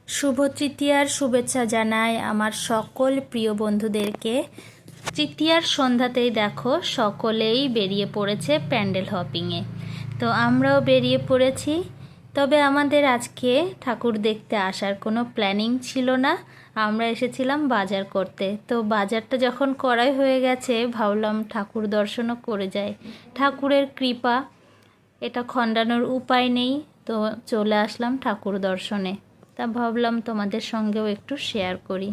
শুভ তৃতীয়ার শুভেচ্ছা জানাই আমার সকল প্রিয় বন্ধুদেরকে। তৃতীয়ার সন্ধ্যাতেই দেখো সকলেই বেরিয়ে পড়েছে প্যান্ডেল হপিংয়ে। তো আমরাও বেরিয়ে পড়েছি। তবে আমাদের আজকে ঠাকুর দেখতে আসার কোনো প্ল্যানিং ছিল না, আমরা এসেছিলাম বাজার করতে। তো বাজারটা যখন করাই হয়ে গেছে ভাবলাম ঠাকুর দর্শনও করে যাই। ঠাকুরের কৃপা, এটা খণ্ডানোর উপায় নেই। তো চলে আসলাম ঠাকুর দর্শনে। তা ভাবলাম তোমাদের সঙ্গেও একটু শেয়ার করি।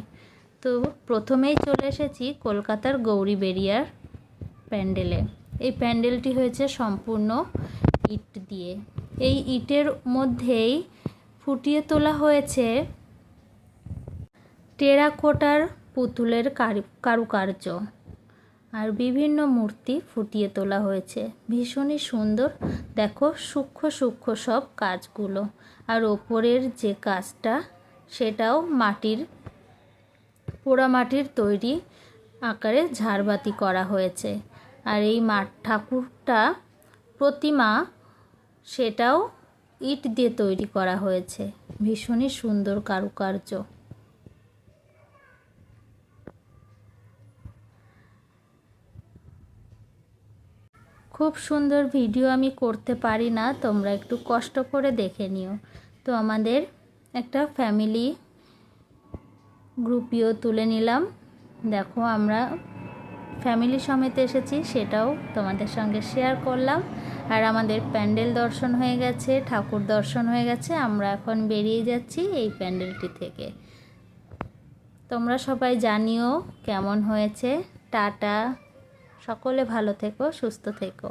তো প্রথমেই চলে এসেছি কলকাতার গৌরীবেড়িয়ার প্যান্ডেলে। এই প্যান্ডেলটি হয়েছে সম্পূর্ণ ইট দিয়ে। এই ইটের মধ্যেই ফুটিয়ে তোলা হয়েছে টেরাকোটার পুতুলের কারুকার্য আর বিভিন্ন মূর্তি ফুটিয়ে তোলা হয়েছে। ভীষণই সুন্দর, দেখো সূক্ষ্ম সূক্ষ্ম সব কাজগুলো। আর ওপরের যে কাজটা সেটাও পোড়ামাটির তৈরি আকারে ঝাড়বাতি করা হয়েছে। আর এই ঠাকুরটা প্রতিমা, সেটাও ইট দিয়ে তৈরি করা হয়েছে। ভীষণই সুন্দর কারুকার্য। খুব সুন্দর ভিডিও আমি করতে পারি না, তোমরা একটু কষ্ট করে দেখে নিও। তো আমাদের একটা ফ্যামিলি গ্রুপিও তুলে নিলাম। দেখো আমরা ফ্যামিলি সমেত এসেছি, সেটাও তোমাদের সঙ্গে শেয়ার করলাম। আর আমাদের প্যান্ডেল দর্শন হয়ে গেছে, ঠাকুর দর্শন হয়ে গেছে। আমরা এখন বেরিয়ে যাচ্ছি এই প্যান্ডেলটি থেকে। তোমরা সবাই জানিও কেমন হয়েছে। টাটা, সকলে ভালো থেকো, সুস্থ থেকো।